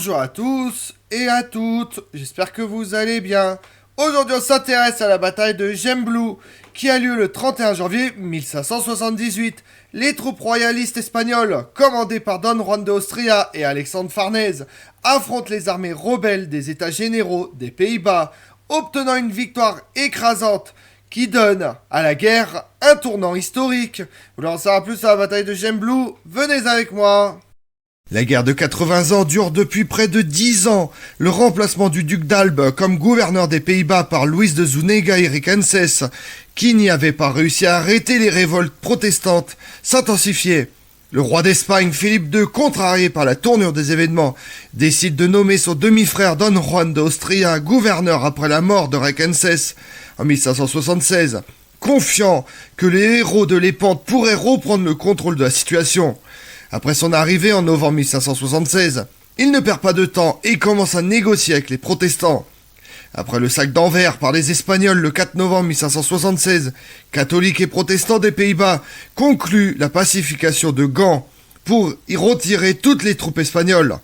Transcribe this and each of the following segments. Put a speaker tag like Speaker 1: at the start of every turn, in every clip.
Speaker 1: Bonjour à tous et à toutes, j'espère que vous allez bien. Aujourd'hui on s'intéresse à la bataille de Gembloux qui a lieu le 31 janvier 1578. Les troupes royalistes espagnoles, commandées par Don Juan de Austria et Alexandre Farnèse, affrontent les armées rebelles des États généraux des Pays-Bas, obtenant une victoire écrasante qui donne à la guerre un tournant historique. Vous voulez en savoir plus sur la bataille de Gembloux? Venez avec moi. La guerre de 80 ans dure depuis près de 10 ans. Le remplacement du duc d'Albe comme gouverneur des Pays-Bas par Luis de Zúñiga y Requesens, qui n'y avait pas réussi à arrêter les révoltes protestantes, s'intensifiait. Le roi d'Espagne, Philippe II, contrarié par la tournure des événements, décide de nommer son demi-frère Don Juan d'Austria gouverneur après la mort de Requesens en 1576, confiant que les héros de l'Épante pourraient reprendre le contrôle de la situation. Après son arrivée en novembre 1576, il ne perd pas de temps et commence à négocier avec les protestants. Après le sac d'Anvers par les Espagnols le 4 novembre 1576, catholiques et protestants des Pays-Bas concluent la pacification de Gand pour y retirer toutes les troupes espagnoles.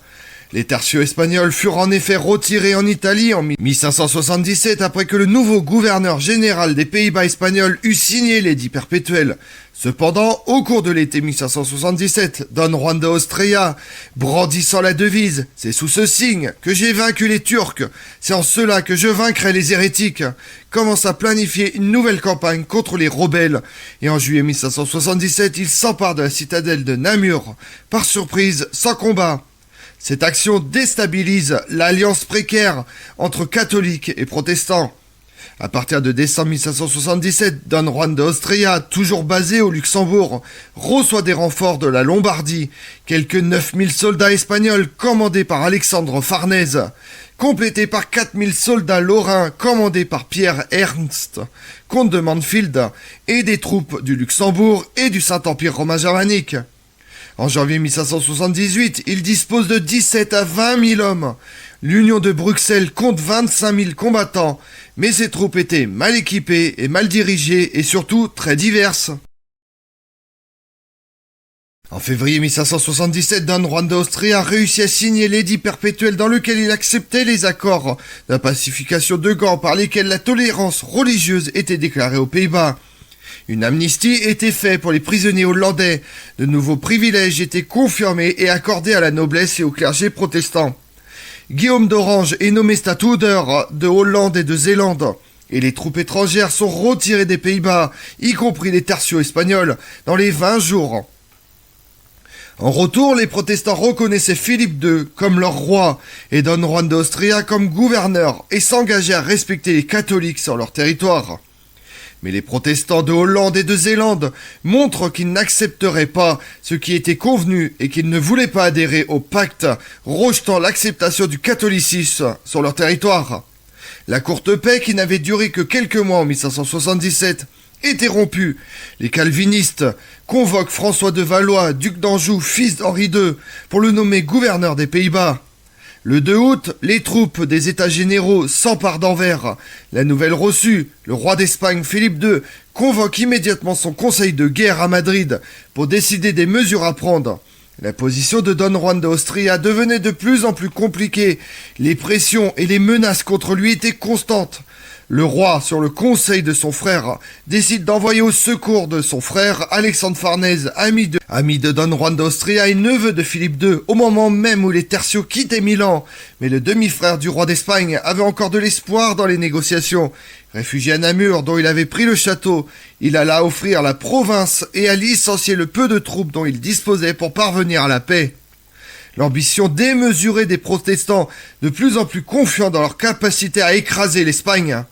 Speaker 1: Les tertiaux espagnols furent en effet retirés en Italie en 1577 après que le nouveau gouverneur général des Pays-Bas espagnols eut signé l'édit perpétuel. Cependant, au cours de l'été 1577, Don Juan de Austria, brandissant la devise « C'est sous ce signe que j'ai vaincu les Turcs, c'est en cela que je vaincrai les hérétiques », commence à planifier une nouvelle campagne contre les rebelles. Et en juillet 1577, il s'empare de la citadelle de Namur, par surprise, sans combat. Cette action déstabilise l'alliance précaire entre catholiques et protestants. À partir de décembre 1577, Don Juan de Austria, toujours basé au Luxembourg, reçoit des renforts de la Lombardie, quelques 9000 soldats espagnols commandés par Alexandre Farnèse, complétés par 4000 soldats lorrains commandés par Pierre Ernst, comte de Mansfeld, et des troupes du Luxembourg et du Saint-Empire romain germanique. En janvier 1578, il dispose de 17 à 20 000 hommes. L'Union de Bruxelles compte 25 000 combattants, mais ses troupes étaient mal équipées et mal dirigées et surtout très diverses. En février 1577, Don Juan d'Austria réussit à signer l'édit perpétuel dans lequel il acceptait les accords de la pacification de Gand par lesquels la tolérance religieuse était déclarée aux Pays-Bas. Une amnistie était faite pour les prisonniers hollandais. De nouveaux privilèges étaient confirmés et accordés à la noblesse et au clergé protestant. Guillaume d'Orange est nommé stadhouder de Hollande et de Zélande. Et les troupes étrangères sont retirées des Pays-Bas, y compris les tertiaux espagnols, dans les 20 jours. En retour, les protestants reconnaissaient Philippe II comme leur roi et Don Juan d'Austria comme gouverneur et s'engageaient à respecter les catholiques sur leur territoire. Mais les protestants de Hollande et de Zélande montrent qu'ils n'accepteraient pas ce qui était convenu et qu'ils ne voulaient pas adhérer au pacte, rejetant l'acceptation du catholicisme sur leur territoire. La courte paix, qui n'avait duré que quelques mois en 1577, était rompue. Les calvinistes convoquent François de Valois, duc d'Anjou, fils d'Henri II, pour le nommer gouverneur des Pays-Bas. Le 2 août, les troupes des États généraux s'emparent d'Anvers. La nouvelle reçue, le roi d'Espagne Philippe II convoque immédiatement son conseil de guerre à Madrid pour décider des mesures à prendre. La position de Don Juan d'Austria devenait de plus en plus compliquée. Les pressions et les menaces contre lui étaient constantes. Le roi, sur le conseil de son frère, décide d'envoyer au secours de son frère Alexandre Farnèse, ami de Don Juan d'Austria et neveu de Philippe II, au moment même où les tertiaux quittaient Milan. Mais le demi-frère du roi d'Espagne avait encore de l'espoir dans les négociations. Réfugié à Namur, dont il avait pris le château, il alla offrir la province et à licencier le peu de troupes dont il disposait pour parvenir à la paix. L'ambition démesurée des protestants, de plus en plus confiants dans leur capacité à écraser l'Espagne.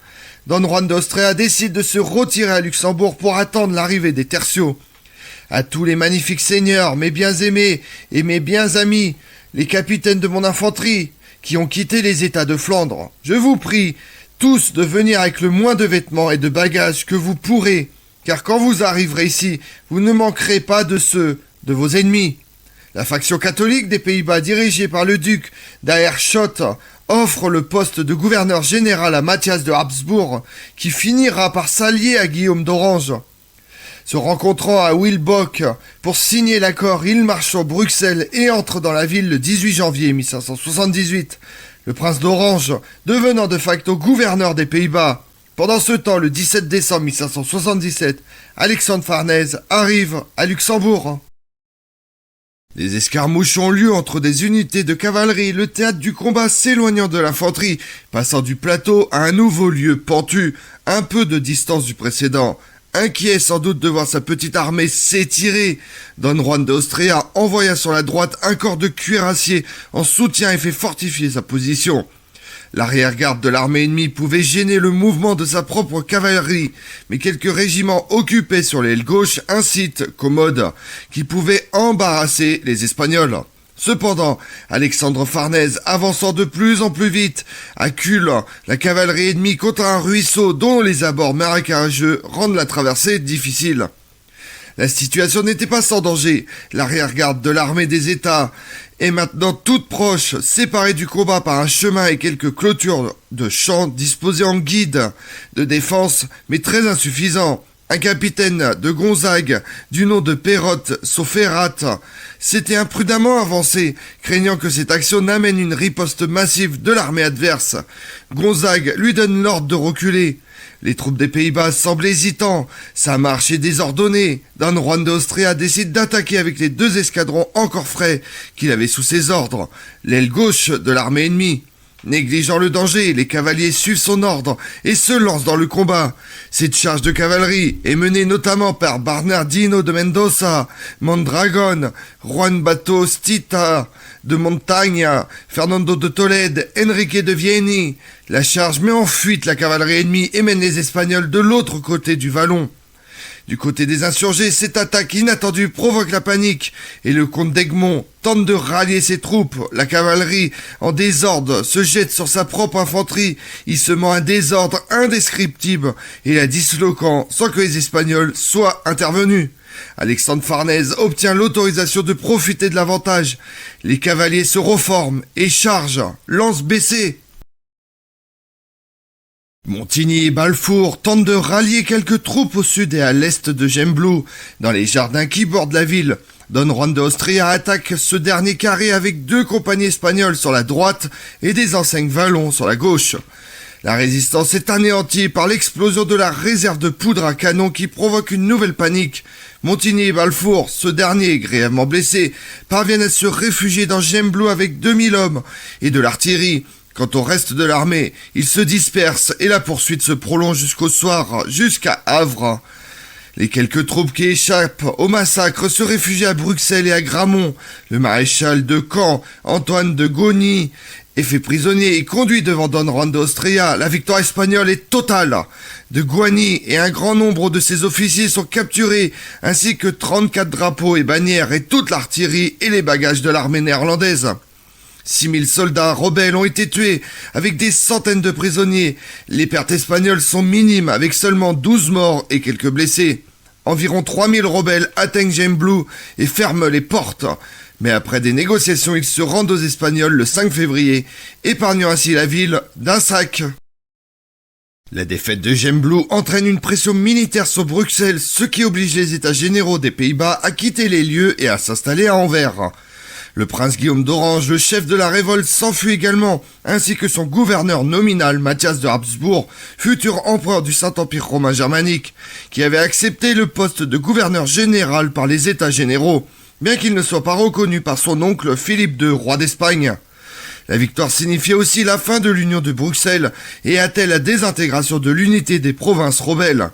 Speaker 1: Don Juan d'Austria décide de se retirer à Luxembourg pour attendre l'arrivée des tertiaux. À tous les magnifiques seigneurs, mes bien-aimés et mes bien-amis, les capitaines de mon infanterie, qui ont quitté les États de Flandre, je vous prie tous de venir avec le moins de vêtements et de bagages que vous pourrez, car quand vous arriverez ici, vous ne manquerez pas de ceux de vos ennemis. La faction catholique des Pays-Bas, dirigée par le duc d'Aerschot, offre le poste de gouverneur général à Mathias de Habsbourg, qui finira par s'allier à Guillaume d'Orange. Se rencontrant à Wilbeck pour signer l'accord, ils marchent sur Bruxelles et entrent dans la ville le 18 janvier 1578. Le prince d'Orange devenant de facto gouverneur des Pays-Bas. Pendant ce temps, le 17 décembre 1577, Alexandre Farnèse arrive à Luxembourg. Des escarmouches ont lieu entre des unités de cavalerie, le théâtre du combat s'éloignant de l'infanterie, passant du plateau à un nouveau lieu pentu, un peu de distance du précédent. Inquiet sans doute de voir sa petite armée s'étirer, Don Juan d'Austria envoya sur la droite un corps de cuirassiers en soutien et fait fortifier sa position. L'arrière-garde de l'armée ennemie pouvait gêner le mouvement de sa propre cavalerie, mais quelques régiments occupés sur l'aile gauche un site commode qui pouvait embarrasser les Espagnols. Cependant, Alexandre Farnèse, avançant de plus en plus vite, accule la cavalerie ennemie contre un ruisseau dont les abords marécageux rendent la traversée difficile. La situation n'était pas sans danger. L'arrière-garde de l'armée des États est maintenant toute proche, séparée du combat par un chemin et quelques clôtures de champs disposés en guide de défense, mais très insuffisants. Un capitaine de Gonzague, du nom de Perotte Sofferat, s'était imprudemment avancé, craignant que cette action n'amène une riposte massive de l'armée adverse. Gonzague lui donne l'ordre de reculer. Les troupes des Pays-Bas semblent hésitants. Sa marche est désordonnée. Don Juan d'Austria décide d'attaquer avec les 2 escadrons encore frais qu'il avait sous ses ordres, l'aile gauche de l'armée ennemie. Négligeant le danger, les cavaliers suivent son ordre et se lancent dans le combat. Cette charge de cavalerie est menée notamment par Bernardino de Mendoza, Mondragon, Juan Batostita de Montagna, Fernando de Tolède, Enrique de Vieni. La charge met en fuite la cavalerie ennemie et mène les Espagnols de l'autre côté du vallon. Du côté des insurgés, cette attaque inattendue provoque la panique et le comte d'Egmont tente de rallier ses troupes. La cavalerie, en désordre, se jette sur sa propre infanterie. Il se met un désordre indescriptible et la disloquant sans que les Espagnols soient intervenus. Alexandre Farnèse obtient l'autorisation de profiter de l'avantage. Les cavaliers se reforment et chargent, lance baissée. Montigny et Balfour tentent de rallier quelques troupes au sud et à l'est de Gembloux, dans les jardins qui bordent la ville. Don Juan d'Austria attaque ce dernier carré avec 2 compagnies espagnoles sur la droite et des enseignes vallons sur la gauche. La résistance est anéantie par l'explosion de la réserve de poudre à canon qui provoque une nouvelle panique. Montigny et Balfour, ce dernier, grièvement blessé, parviennent à se réfugier dans Gembloux avec 2000 hommes et de l'artillerie. Quant au reste de l'armée, il se disperse et la poursuite se prolonge jusqu'au soir, jusqu'à Havre. Les quelques troupes qui échappent au massacre se réfugient à Bruxelles et à Gramont. Le maréchal de Caen, Antoine de Gauny, est fait prisonnier et conduit devant Don Juan d'Austria. La victoire espagnole est totale. De Gauny et un grand nombre de ses officiers sont capturés, ainsi que 34 drapeaux et bannières et toute l'artillerie et les bagages de l'armée néerlandaise. 6000 soldats rebelles ont été tués, avec des centaines de prisonniers. Les pertes espagnoles sont minimes, avec seulement 12 morts et quelques blessés. Environ 3000 rebelles atteignent Gembloux et ferment les portes. Mais après des négociations, ils se rendent aux Espagnols le 5 février, épargnant ainsi la ville d'un sac. La défaite de Gembloux entraîne une pression militaire sur Bruxelles, ce qui oblige les États généraux des Pays-Bas à quitter les lieux et à s'installer à Anvers. Le prince Guillaume d'Orange, le chef de la révolte, s'enfuit également, ainsi que son gouverneur nominal Mathias de Habsbourg, futur empereur du Saint-Empire romain germanique, qui avait accepté le poste de gouverneur général par les États généraux, bien qu'il ne soit pas reconnu par son oncle Philippe II, roi d'Espagne. La victoire signifiait aussi la fin de l'union de Bruxelles et attelle la désintégration de l'unité des provinces rebelles.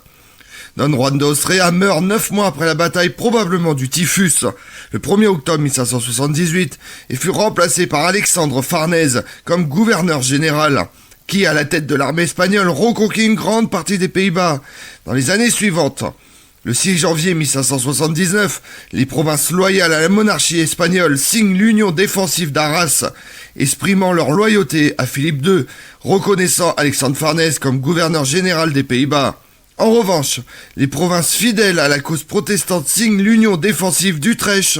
Speaker 1: Don Juan d'Austria meurt 9 mois après la bataille, probablement du typhus, le 1er octobre 1578, et fut remplacé par Alexandre Farnèse comme gouverneur général, qui, à la tête de l'armée espagnole, reconquit une grande partie des Pays-Bas. Dans les années suivantes, le 6 janvier 1579, les provinces loyales à la monarchie espagnole signent l'union défensive d'Arras, exprimant leur loyauté à Philippe II, reconnaissant Alexandre Farnèse comme gouverneur général des Pays-Bas. En revanche, les provinces fidèles à la cause protestante signent l'union défensive d'Utrecht.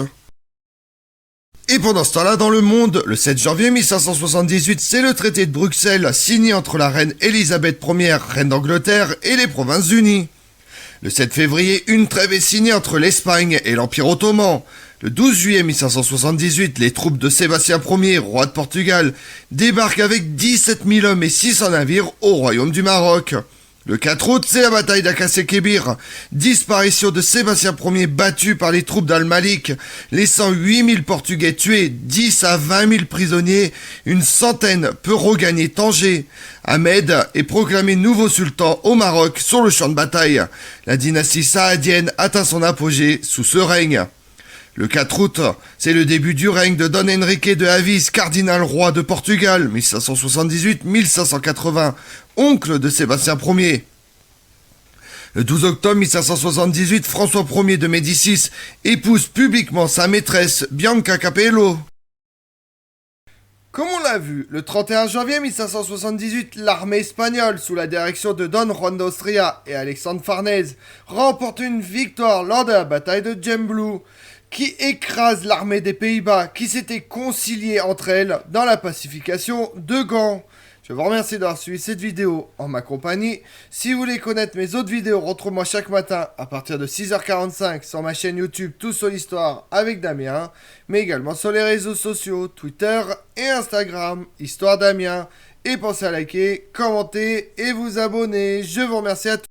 Speaker 1: Et pendant ce temps-là, dans le monde, le 7 janvier 1578, c'est le traité de Bruxelles signé entre la reine Élisabeth Ier, reine d'Angleterre, et les Provinces-Unies. Le 7 février, une trêve est signée entre l'Espagne et l'Empire ottoman. Le 12 juillet 1578, les troupes de Sébastien Ier, roi de Portugal, débarquent avec 17 000 hommes et 600 navires au royaume du Maroc. Le 4 août, c'est la bataille d'Akasé-Kébir. Disparition de Sébastien Ier battu par les troupes d'Al-Malik, laissant 8 000 Portugais tués, 10 à 20 000 prisonniers, une centaine peut regagner Tanger. Ahmed est proclamé nouveau sultan au Maroc sur le champ de bataille. La dynastie saadienne atteint son apogée sous ce règne. Le 4 août, c'est le début du règne de Don Henrique de Avis, cardinal roi de Portugal, 1578-1580, oncle de Sébastien Ier. Le 12 octobre 1578, François Ier de Médicis épouse publiquement sa maîtresse Bianca Capello. Comme on l'a vu, le 31 janvier 1578, l'armée espagnole, sous la direction de Don Juan d'Austria et Alexandre Farnèse, remporte une victoire lors de la bataille de Gembloux, qui écrase l'armée des Pays-Bas, qui s'était conciliée entre elles dans la pacification de Gand. Je vous remercie d'avoir suivi cette vidéo en ma compagnie. Si vous voulez connaître mes autres vidéos, retrouvez-moi chaque matin à partir de 6h45 sur ma chaîne YouTube Tout sur l'Histoire avec Damien, mais également sur les réseaux sociaux, Twitter et Instagram, Histoire Damien. Et pensez à liker, commenter et vous abonner. Je vous remercie à tous.